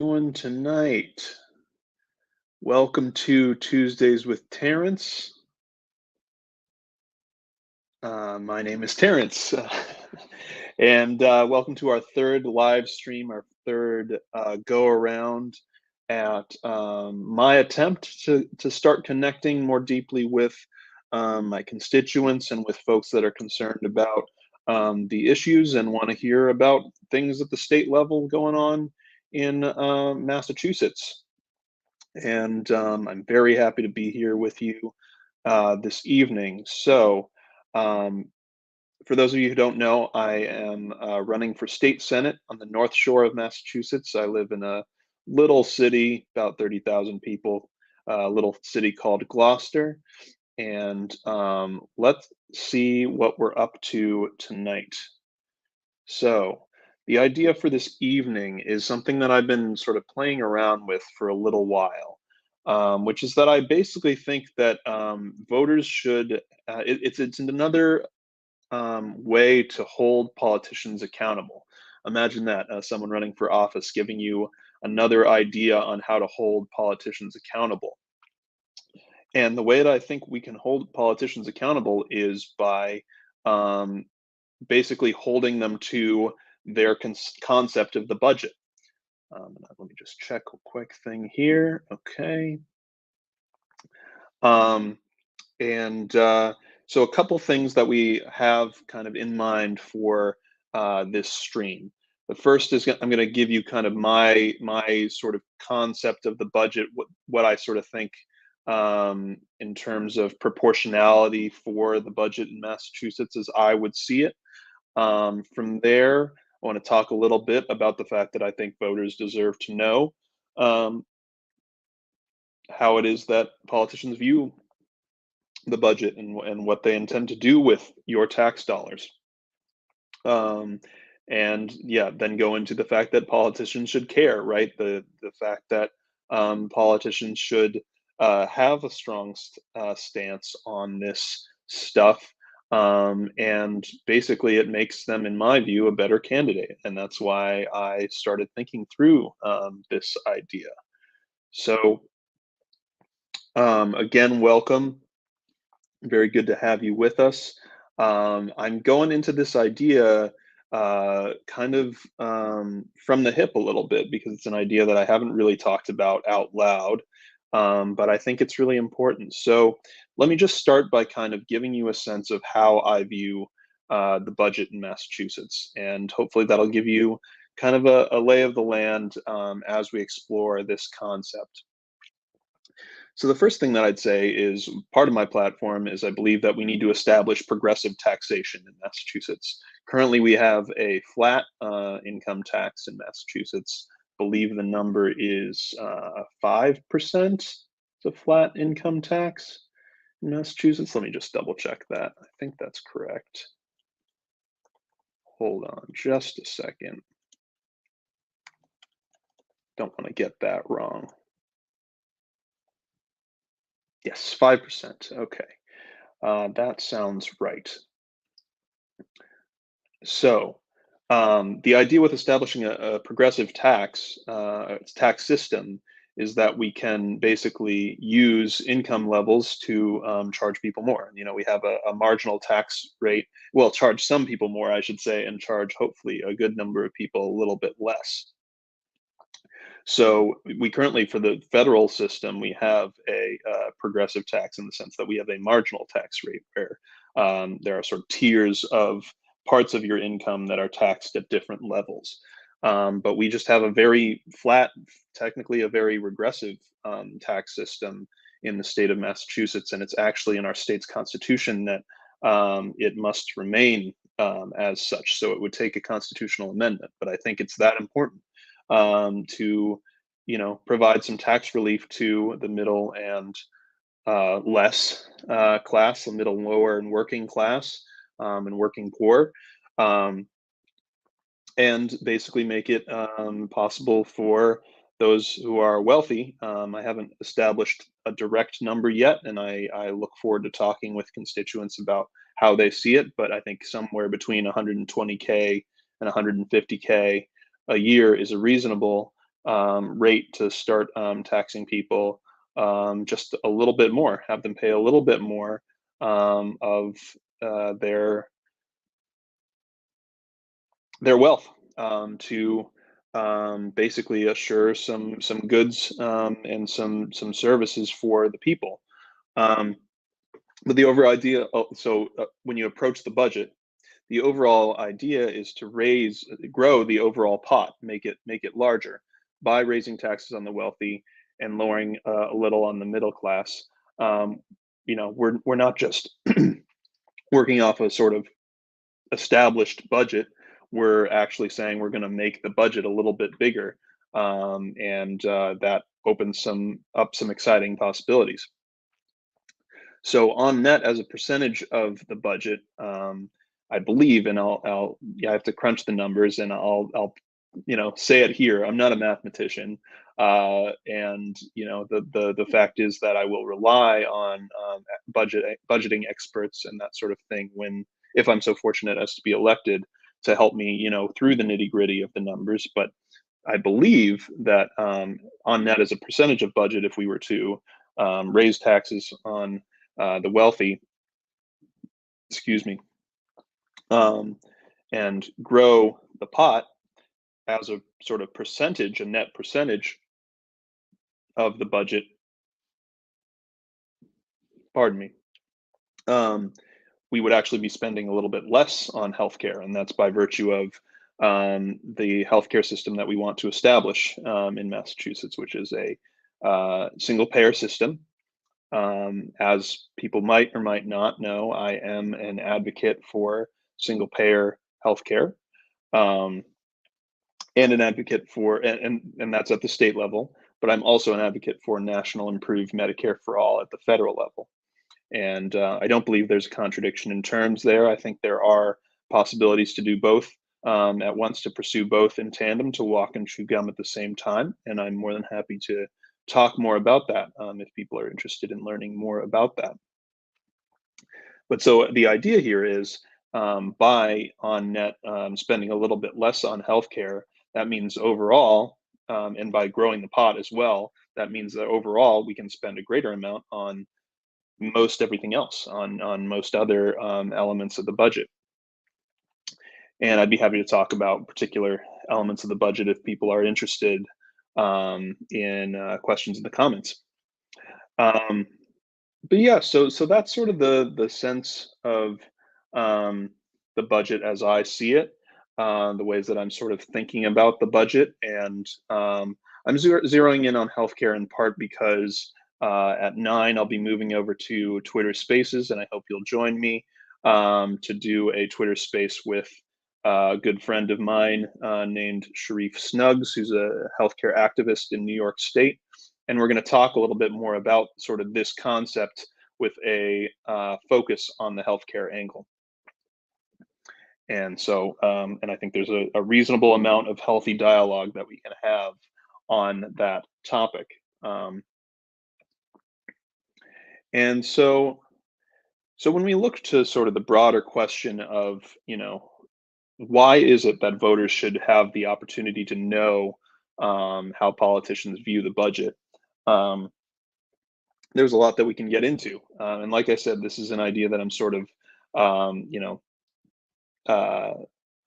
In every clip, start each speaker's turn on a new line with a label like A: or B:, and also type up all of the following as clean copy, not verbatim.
A: Doing tonight? Welcome to Tuesdays with Terrence. My name is Terrence, and welcome to our third live stream, our third go around at my attempt to start connecting more deeply with my constituents and with folks that are concerned about the issues and want to hear about things at the state level going on in Massachusetts. And I'm very happy to be here with you this evening. So, um, for those of you who don't know, I am running for state senate on the North Shore of Massachusetts. I live in a little city, about 30,000 people, a little city called Gloucester. And let's see what we're up to tonight. So, the idea for this evening is something that I've been sort of playing around with for a little while, which is that I basically think that voters should. It's another way to hold politicians accountable. Imagine that someone running for office giving you another idea on how to hold politicians accountable. And the way that I think we can hold politicians accountable is by um, basically holding them to their concept of the budget. Let me just check a quick thing here. Okay. Um, and so a couple things that we have kind of in mind for this stream. The first is I'm going to give you kind of my sort of concept of the budget, what I sort of think in terms of proportionality for the budget in Massachusetts as I would see it. From there, I want to talk a little bit about the fact that I think voters deserve to know um, how it is that politicians view the budget and what they intend to do with your tax dollars. Um, and yeah, then go into the fact that politicians should care, right? The fact that politicians should have a strong stance on this stuff. And basically, it makes them, in my view, a better candidate. And that's why I started thinking through this idea. So, again, welcome. Very good to have you with us. I'm going into this idea kind of from the hip a little bit because it's an idea that I haven't really talked about out loud, but I think it's really important. So let me just start by kind of giving you a sense of how I view the budget in Massachusetts, and hopefully that'll give you kind of a lay of the land as we explore this concept. So the first thing that I'd say is part of my platform is I believe that we need to establish progressive taxation in Massachusetts. Currently, we have a flat income tax in Massachusetts. I believe the number is 5%. It's a flat income tax in Massachusetts. Let me just double check that. I think that's correct. Hold on just a second. Don't want to get that wrong. Yes, 5%. Okay. That sounds right. So, the idea with establishing a progressive tax system is that we can basically use income levels to charge people more. You know, we have a marginal tax rate, well, charge some people more, I should say, and charge hopefully a good number of people a little bit less. So we currently, for the federal system, we have a progressive tax in the sense that we have a marginal tax rate where there are sort of tiers of parts of your income that are taxed at different levels. But we just have a very flat, technically a very regressive tax system in the state of Massachusetts, and it's actually in our state's constitution that it must remain as such. So it would take a constitutional amendment, but I think it's that important to provide some tax relief to the middle and less class, the middle, lower, and working class and working poor, um, and basically make it possible for those who are wealthy. I haven't established a direct number yet, and I look forward to talking with constituents about how they see it. But I think somewhere between 120K and 150K a year is a reasonable rate to start taxing people just a little bit more, have them pay a little bit more of their wealth to basically assure some goods and some services for the people. Um, but the overall idea, when you approach the budget, the overall idea is to grow the overall pot, make it larger by raising taxes on the wealthy and lowering a little on the middle class. Um, we're not just working off a sort of established budget. We're actually saying we're going to make the budget a little bit bigger, and that opens some exciting possibilities. So on net, as a percentage of the budget, I believe, and yeah, I have to crunch the numbers, and I'll say it here. I'm not a mathematician, and the fact is that I will rely on budgeting experts and that sort of thing when, if I'm so fortunate as to be elected, to help me, through the nitty gritty of the numbers. But I believe that on net, as a percentage of budget, if we were to raise taxes on the wealthy, excuse me, um, and grow the pot as a sort of percentage, a net percentage of the budget, pardon me, um, we would actually be spending a little bit less on healthcare, and that's by virtue of the healthcare system that we want to establish in Massachusetts, which is a single payer system. As people might or might not know, I am an advocate for single payer healthcare, um, and an advocate for, and that's at the state level. But I'm also an advocate for national improved Medicare for all at the federal level. And I don't believe there's a contradiction in terms there. I think there are possibilities to do both at once, to pursue both in tandem, to walk and chew gum at the same time. And I'm more than happy to talk more about that if people are interested in learning more about that. But so the idea here is, by on net spending a little bit less on healthcare, that means overall, and by growing the pot as well, that means that overall we can spend a greater amount on most everything else, on most other elements of the budget. And I'd be happy to talk about particular elements of the budget if people are interested in questions in the comments. Um, but yeah, so that's sort of the sense of um, the budget as I see it, the ways that I'm sort of thinking about the budget, and I'm zeroing in on healthcare in part because at 9 I'll be moving over to Twitter Spaces, and I hope you'll join me to do a Twitter Space with a good friend of mine named Sharif Snuggs, who's a healthcare activist in New York State. And we're going to talk a little bit more about sort of this concept with a focus on the healthcare angle. And so, and I think there's a reasonable amount of healthy dialogue that we can have on that topic. And so when we look to sort of the broader question of, why is it that voters should have the opportunity to know how politicians view the budget? Um, there's a lot that we can get into. And like I said, this is an idea that I'm sort of, um, you know, uh,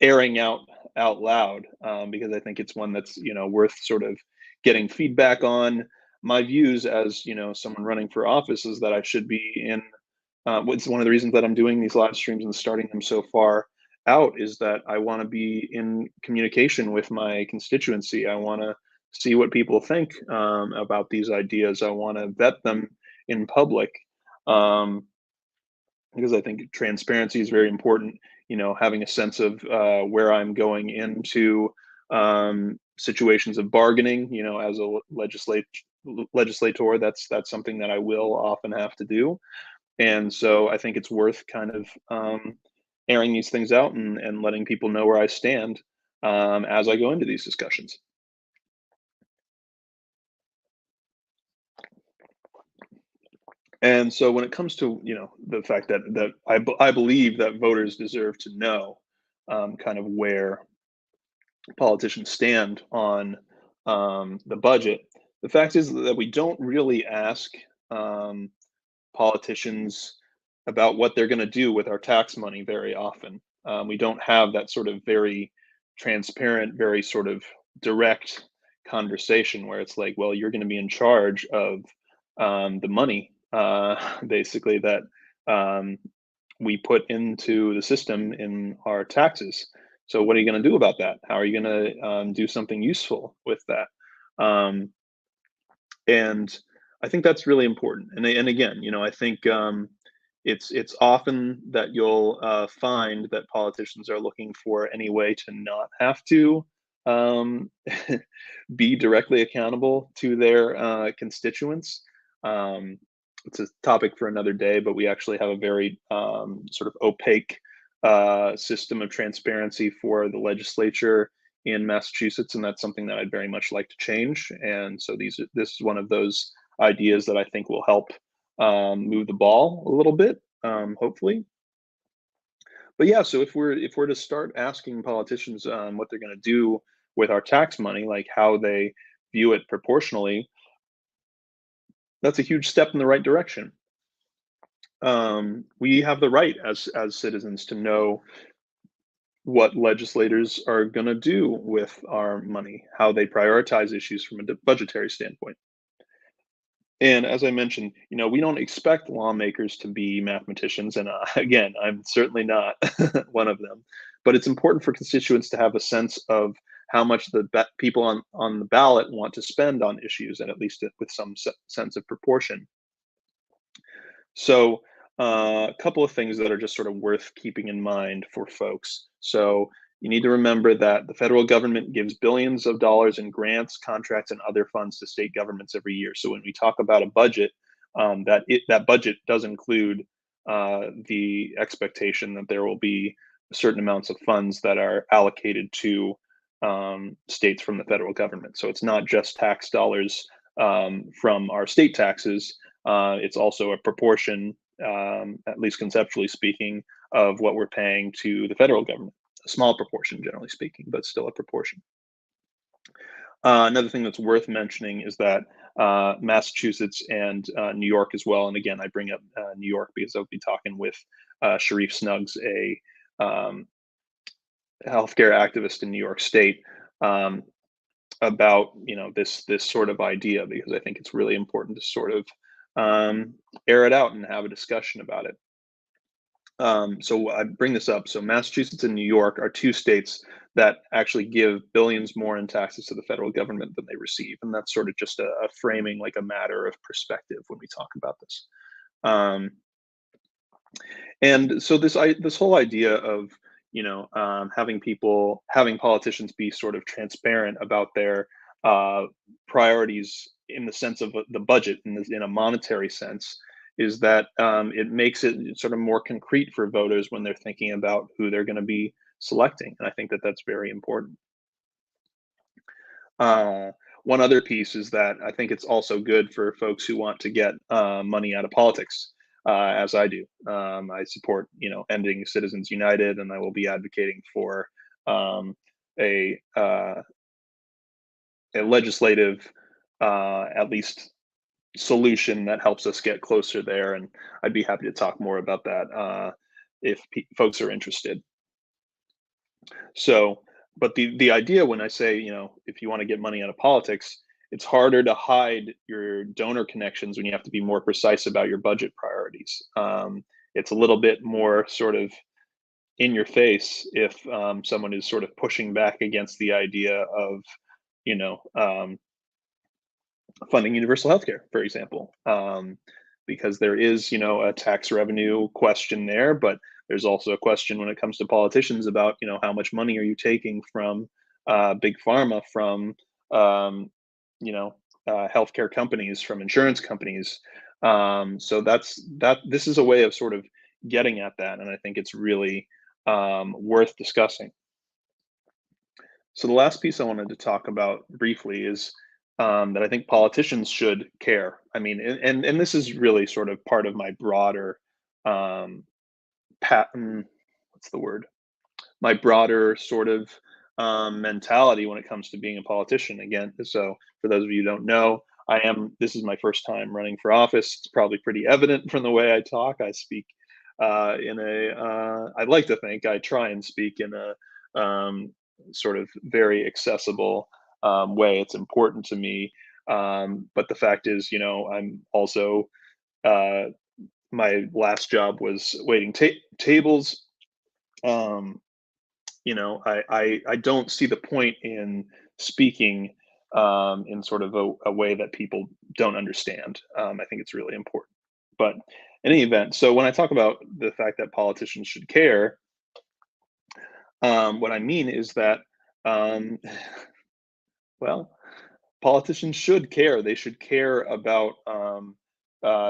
A: airing out loud because I think it's one that's worth sort of getting feedback on. My views as someone running for office is that I should be in. It's one of the reasons that I'm doing these live streams and starting them so far out is that I want to be in communication with my constituency. I want to see what people think about these ideas. I want to vet them in public. Um, because I think transparency is very important. Having a sense of where I'm going into situations of bargaining. As a legislator, that's something that I will often have to do, and so I think it's worth kind of airing these things out and letting people know where I stand as I go into these discussions. And so when it comes to, the fact that I believe that voters deserve to know kind of where politicians stand on the budget. The fact is that we don't really ask um, politicians about what they're going to do with our tax money very often. We don't have that sort of very transparent, very sort of direct conversation where it's like, well, you're going to be in charge of the money, basically, that um, we put into the system in our taxes. So, what are you going to do about that? How are you going to do something useful with that? Um, and I think that's really important. And again, I think it's often that you'll find that politicians are looking for any way to not have to um, be directly accountable to their constituents. Um, it's a topic for another day, but we actually have a very sort of opaque system of transparency for the legislature in Massachusetts, and that's something that I'd very much like to change. And so this is one of those ideas that I think will help move the ball a little bit, hopefully. But yeah, so if we're to start asking politicians what they're going to do with our tax money, like how they view it proportionally, that's a huge step in the right direction. We have the right as citizens to know what legislators are going to do with our money, how they prioritize issues from a budgetary standpoint. And as I mentioned, we don't expect lawmakers to be mathematicians, and again, I'm certainly not one of them. But it's important for constituents to have a sense of how much the people on the ballot want to spend on issues, and at least with some sense of proportion. So, a couple of things that are just sort of worth keeping in mind for folks. So, you need to remember that the federal government gives billions of dollars in grants, contracts, and other funds to state governments every year. So, when we talk about a budget, that budget does include the expectation that there will be certain amounts of funds that are allocated to states from the federal government. So, it's not just tax dollars from our state taxes, it's also a proportion, at least conceptually speaking, of what we're paying to the federal government. A small proportion, generally speaking, but still a proportion. Another thing that's worth mentioning is that Massachusetts and New York as well. And again, I bring up New York because I'll be talking with Sharif Snuggs, a healthcare activist in New York State, um, about this sort of idea, because I think it's really important to sort of um, air it out and have a discussion about it. So I bring this up. So Massachusetts and New York are two states that actually give billions more in taxes to the federal government than they receive, and that's sort of just a framing, like a matter of perspective when we talk about this. Um, and so this whole idea of having politicians be sort of transparent about their uh, priorities in the sense of the budget in a monetary sense is that it makes it sort of more concrete for voters when they're thinking about who they're going to be selecting, and I think that that's very important. Uh, One other piece is that I think it's also good for folks who want to get money out of politics, as I do. I support, ending Citizens United, and I will be advocating for um, a uh, a legislative, at least, solution that helps us get closer there. And I'd be happy to talk more about that if folks are interested. So, but the idea when I say, if you want to get money out of politics, it's harder to hide your donor connections when you have to be more precise about your budget priorities. It's a little bit more sort of in your face if someone is sort of pushing back against the idea of, you know, um, funding universal healthcare, for example, because there is, a tax revenue question there, but there's also a question when it comes to politicians about, how much money are you taking from big pharma, from um, you know, healthcare companies, from insurance companies. So that. This is a way of sort of getting at that, and I think it's really worth discussing. So the last piece I wanted to talk about briefly is that I think politicians should care. I mean, and this is really sort of part of my broader um, what's the word? My broader sort of mentality when it comes to being a politician. Again, so for those of you who don't know, this is my first time running for office. It's probably pretty evident from the way I talk. I speak I'd like to think I try and speak in a sort of very accessible way. It's important to me. But the fact is, I'm also, uh, my last job was waiting tables. Um, I don't see the point in speaking in sort of a way that people don't understand. I think it's really important. But in any event, so when I talk about the fact that politicians should care, what I mean is that, um, well, politicians should care. They should care about,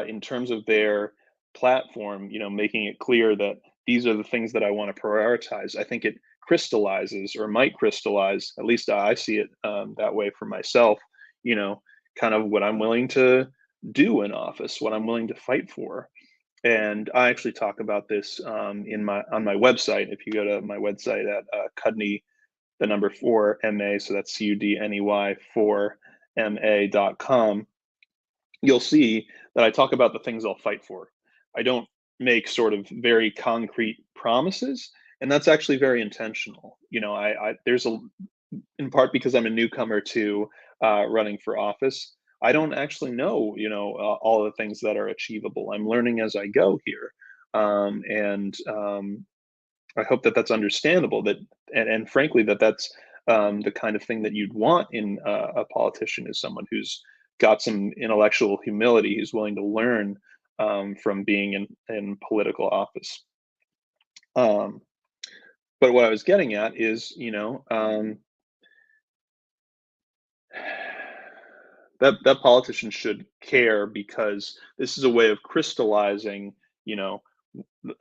A: in terms of their platform, making it clear that these are the things that I want to prioritize. I think it crystallizes or might crystallize, at least I see it that way for myself, you know, kind of what I'm willing to do in office, what I'm willing to fight for. And I actually talk about this on my website. If you go to my website at Cudney, the number four MA, so that's CUDNEY 4MA.com, you'll see that I talk about the things I'll fight for. I don't make sort of very concrete promises, and that's actually very intentional. There's a in part because I'm a newcomer to running for office. I don't actually know, all the things that are achievable. I'm learning as I go here, and I hope that that's understandable. And frankly, that's the kind of thing that you'd want in a politician is someone who's got some intellectual humility, who's willing to learn from being in political office. Um, but what I was getting at is, that politicians should care because this is a way of crystallizing, you know,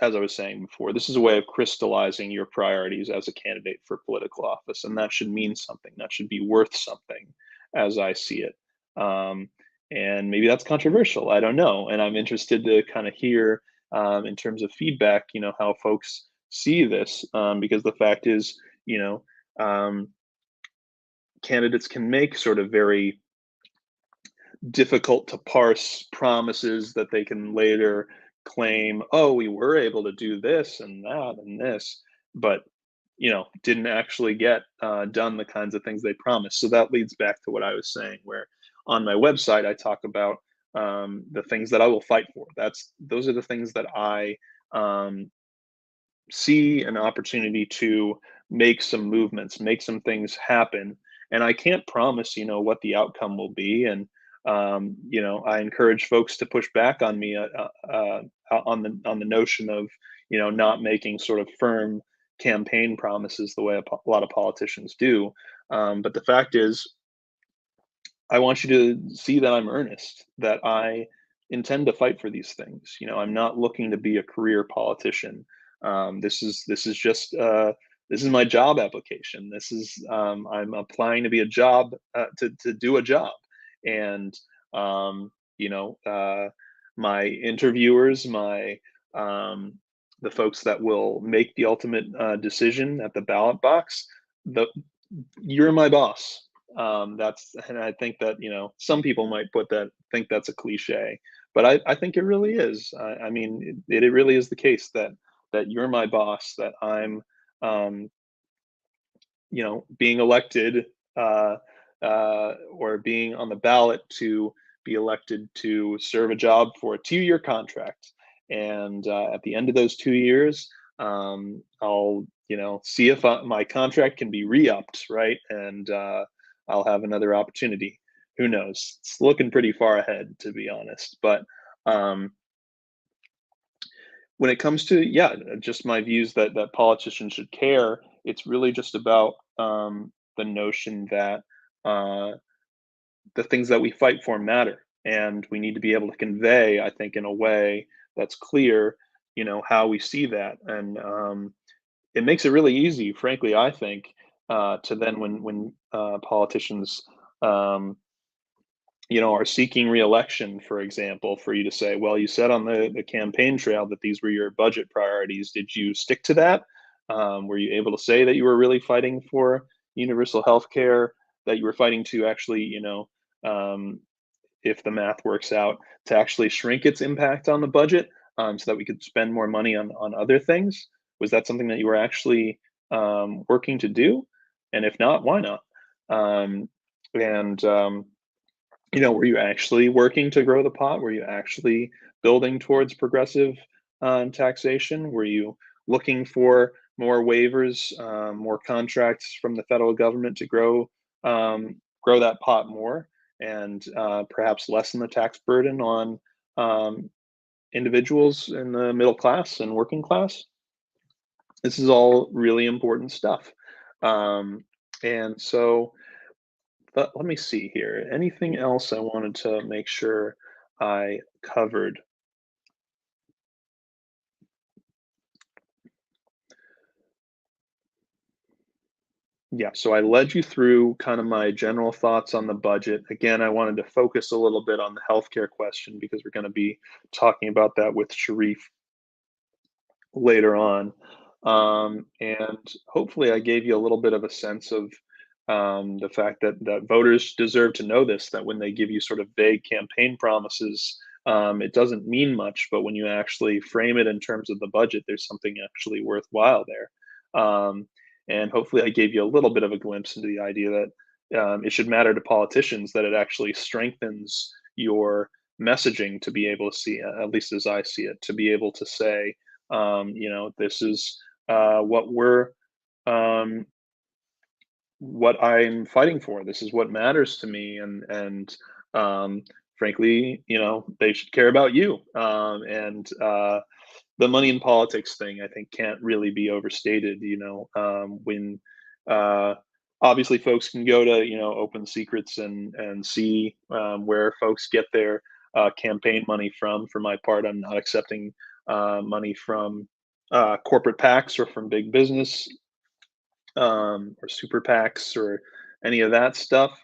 A: as I was saying before, this is a way of crystallizing your priorities as a candidate for political office, and that should mean something. That should be worth something, as I see it. Um, and maybe that's controversial. I don't know, and I'm interested to kind of hear, in terms of feedback, how folks see this, because the fact is, candidates can make sort of very difficult to parse promises that they can later claim, oh, we were able to do this and that and this, but didn't actually get done the kinds of things they promised. So that leads back to what I was saying, where on my website I talk about the things that I will fight for. Those are the things that I um, see an opportunity to make some movements, make some things happen. And I can't promise, what the outcome will be. And I encourage folks to push back on me on the notion of, not making sort of firm campaign promises the way a lot of politicians do. But the fact is, I want you to see that I'm earnest, that I intend to fight for these things. I'm not looking to be a career politician. This is just this is my job application. I'm applying to be a job to do a job, and um, you know my interviewers, um, the folks that will make the ultimate decision at the ballot box. The You're my boss. And I think that, some people might think that's a cliche, but I think it really is. I mean, it really is the case that you're my boss, that I'm, um, being elected, or being on the ballot to be elected to serve a job for a 2-year contract. And at the end of those 2 years, I'll, see if my contract can be re-upped, right? And I'll have another opportunity. Who knows? It's looking pretty far ahead, to be honest. But um, when it comes to, yeah, just my views that politicians should care, it's really just about the notion that uh, the things that we fight for matter, and we need to be able to convey, I think, in a way that's clear, how we see that. And it makes it really easy, frankly, I think, to then when politicians um, are seeking reelection, for example, for you to say, well, you said on the campaign trail that these were your budget priorities. Did you stick to that? Were you able to say that you were really fighting for, universal health care that you were fighting to actually, um, if the math works out, to actually shrink its impact on the budget, so that we could spend more money on other things? Was that something that you were actually working to do? And if not, why not? Um, and were you actually working to grow the pot? Were you actually building towards progressive taxation? Were you looking for more waivers, more contracts from the federal government to grow that pot more, and perhaps lessen the tax burden on um, individuals in the middle class and working class? This is all really important stuff. Um, and so let me see here. Anything else I wanted to make sure I covered? Yeah, so I led you through kind of my general thoughts on the budget. Again, I wanted to focus a little bit on the healthcare question because we're going to be talking about that with Sharif later on. And hopefully, I gave you a little bit of a sense of the fact that voters deserve to know this, that when they give you sort of vague campaign promises, it doesn't mean much. But when you actually frame it in terms of the budget, there's something actually worthwhile there. And hopefully, I gave you a little bit of a glimpse into the idea that it should matter to politicians, that it actually strengthens your messaging to be able to see, at least as I see it, to be able to say, this is what um, what I'm fighting for. This is what matters to me, and um, frankly, they should care about you. And the money in politics thing, I think, can't really be overstated. When uh, obviously folks can go to Open Secrets and see where folks get their campaign money from. For my part, I'm not accepting money from corporate PACs or from big business, or super PACs or any of that stuff.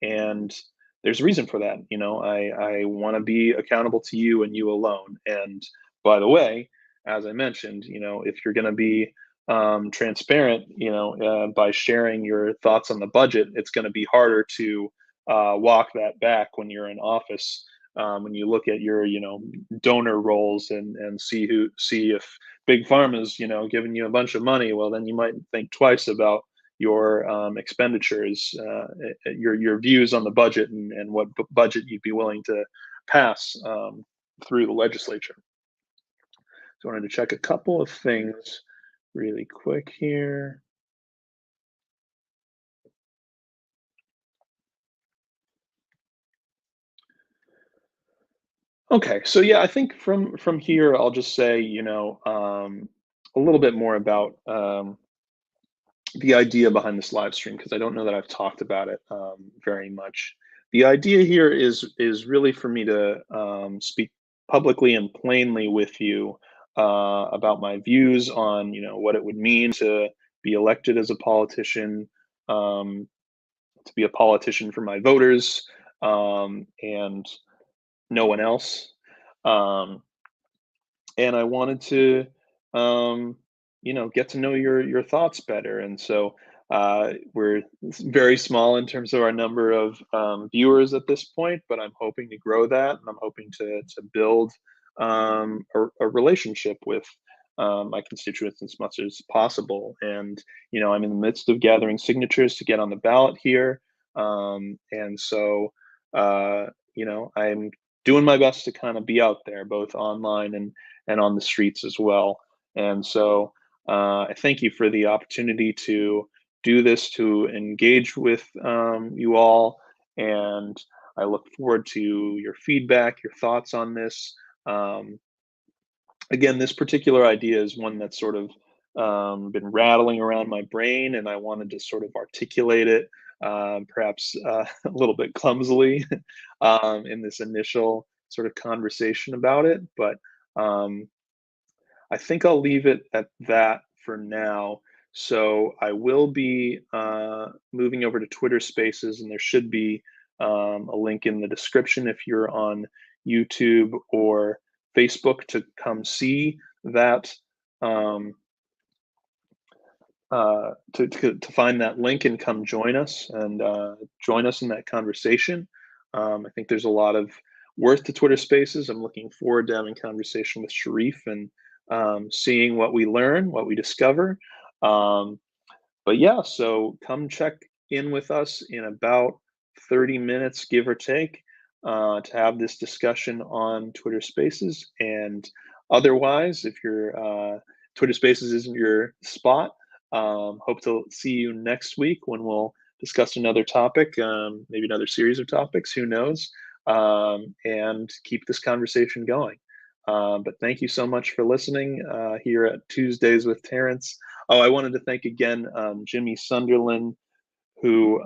A: And there's a reason for that. I want to be accountable to you and you alone. And by the way, as I mentioned, if you're going to be transparent, by sharing your thoughts on the budget, it's going to be harder to walk that back when you're in office. When you look at your, donor rolls and see if big pharma's, giving you a bunch of money, well, then you might think twice about your expenditures, your views on the budget, and what budget you'd be willing to pass through the legislature. So I wanted to check a couple of things really quick here. Okay, so yeah, I think from here, I'll just say, a little bit more about the idea behind this live stream, because I don't know that I've talked about it very much. The idea here is really for me to speak publicly and plainly with you about my views on what it would mean to be elected as a politician, um, to be a politician for my voters, and no one else. Um, and I wanted to, um, get to know your thoughts better. And so we're very small in terms of our number of viewers at this point, but I'm hoping to grow that, and I'm hoping to build a relationship with my constituents as much as possible. And I'm in the midst of gathering signatures to get on the ballot here, and so I'm doing my best to kind of be out there, both online and on the streets as well. And so I thank you for the opportunity to do this, to engage with you all. And I look forward to your feedback, your thoughts on this. Um, Again, this particular idea is one that's sort of been rattling around my brain, and I wanted to sort of articulate it, perhaps a little bit clumsily, in this initial sort of conversation about it. But um, I think I'll leave it at that for now. So I will be moving over to Twitter Spaces, and there should be a link in the description if you're on YouTube or Facebook to come see that um, to find that link and come join us and join us in that conversation. I think there's a lot of worth to Twitter Spaces. I'm looking forward to having conversation with Sharif and seeing what we learn, what we discover. Um, but yeah, so come check in with us in about 30 minutes, give or take, to have this discussion on Twitter Spaces. And otherwise, if your Twitter Spaces isn't your spot, hope to see you next week when we'll discuss another topic, maybe another series of topics, who knows, and keep this conversation going. But thank you so much for listening here at Tuesdays with Terrence. Oh, I wanted to thank again Jimmy Sunderland, who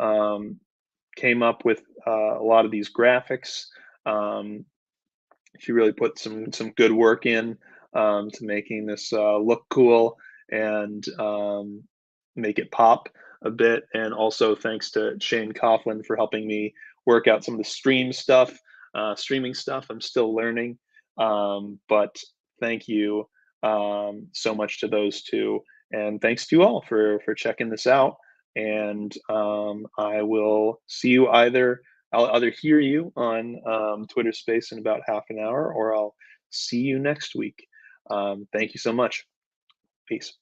A: came up with a lot of these graphics. Um, she really put some good work in to making this look cool and make it pop a bit. And also thanks to Shane Coughlin for helping me work out some of the streaming stuff. I'm still learning, but thank you so much to those two, and thanks to you all for checking this out. And I will see you either. I'll either hear you on Twitter Space in about half an hour, or I'll see you next week. Thank you so much. Peace.